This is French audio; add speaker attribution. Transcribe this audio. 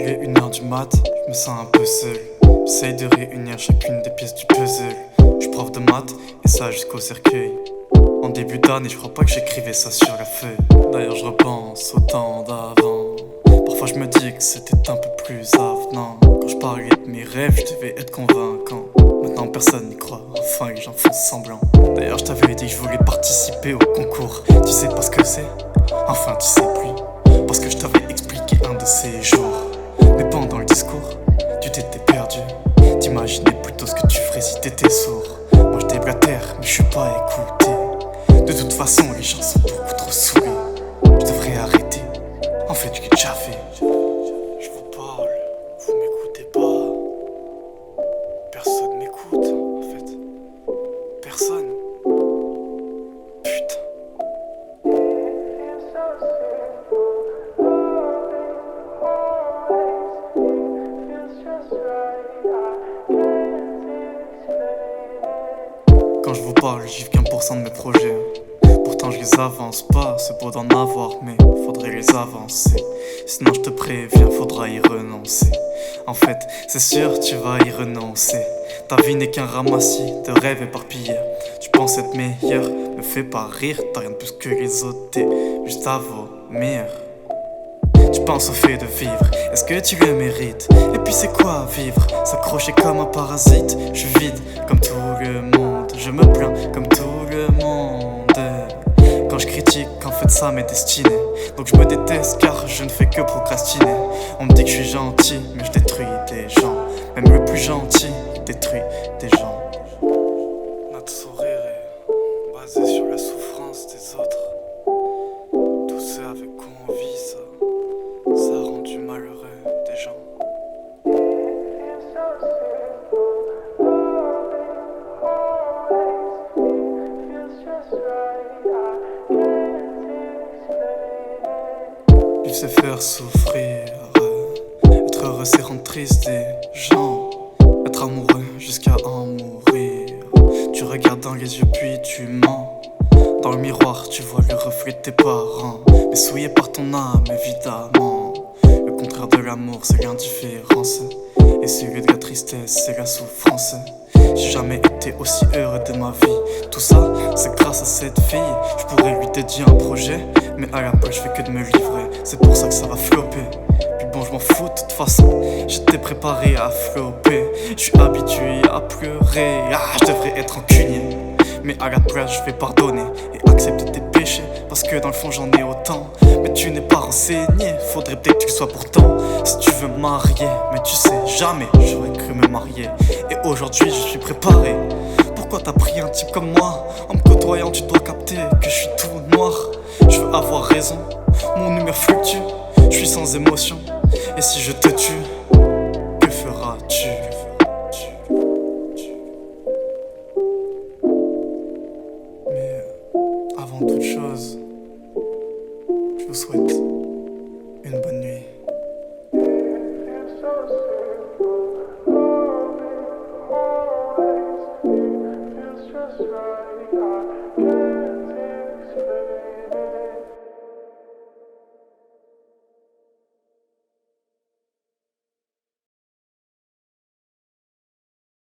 Speaker 1: Il est 1h du mat, je me sens un peu seul. J'essaye de réunir chacune des pièces du puzzle. Je suis prof de maths et ça jusqu'au cercueil. En début d'année, je crois pas que j'écrivais ça sur la feuille. D'ailleurs, je repense au temps d'avant. Parfois, je me dis que c'était un peu plus avenant. Quand je parlais de mes rêves, je devais être convaincant. Maintenant, personne n'y croit, enfin, les gens font semblant. D'ailleurs, je t'avais dit que je voulais participer au concours. Tu sais pas ce que c'est? Enfin, tu sais plus. Parce que je t'avais expliqué un de ces jours. Mais pendant le discours, tu t'étais perdu. T'imaginais plutôt ce que tu ferais si t'étais sourd. Moi, je déblatère, mais je suis pas écouté. De toute façon, les gens sont beaucoup trop saoulés. Je devrais arrêter. En fait, je l'ai déjà fait. Je vous parle, vous m'écoutez pas. Personne m'écoute, en fait. Personne. Putain. Quand je vous parle, j'y viens % de mes projets. Pourtant je les avance pas, c'est beau d'en avoir, mais faudrait les avancer. Sinon je te préviens, faudra y renoncer. En fait, c'est sûr, tu vas y renoncer. Ta vie n'est qu'un ramassis de rêves éparpillés. Tu penses être meilleur, me fais pas rire. T'as rien de plus que les autres, t'es juste à vomir. Tu penses au fait de vivre, est-ce que tu le mérites? Et puis c'est quoi vivre? S'accrocher comme un parasite. Je suis vide comme tout le monde. Je me plains comme tout le monde. Quand je critique, en fait ça m'est destiné. Donc je me déteste car je ne fais que procrastiner. On me dit que je suis gentil, mais je détruis des gens. Même le plus gentil détruit des gens. Notre sourire est basé sur la souffrance des autres. Tous ceux avec qui on vit ça a rendu malheureux des gens. Il sait faire souffrir. Être heureux c'est rendre triste des gens. Être amoureux jusqu'à en mourir. Tu regardes dans les yeux puis tu mens. Dans le miroir tu vois le reflet de tes parents. Mais souillé par ton âme évidemment. Le contraire de l'amour c'est l'indifférence. Et celui de la tristesse c'est la souffrance. J'ai jamais été aussi heureux de ma vie. Tout ça c'est grâce à cette fille. Je pourrais lui dédier un projet, mais à la place je fais que de me livrer. C'est pour ça que ça va flopper. Puis bon je m'en fous de toute façon. J'étais préparé à flopper. Je suis habitué à pleurer. Je devrais être rancunier, mais à la place je vais pardonner et accepter tes péchés. Parce que dans le fond j'en ai autant. Mais tu n'es pas renseigné, faudrait peut-être que tu le sois pourtant. Si tu veux me marier, mais tu sais jamais j'aurais cru me marier. Et aujourd'hui je suis préparé. Pourquoi t'as pris un type comme moi? En me côtoyant tu dois capter que je suis tout noir. Je veux avoir raison, mon humeur fluctue. Je suis sans émotion, et si je te tue, que feras-tu? Mais avant toute chose, je vous souhaite une bonne nuit.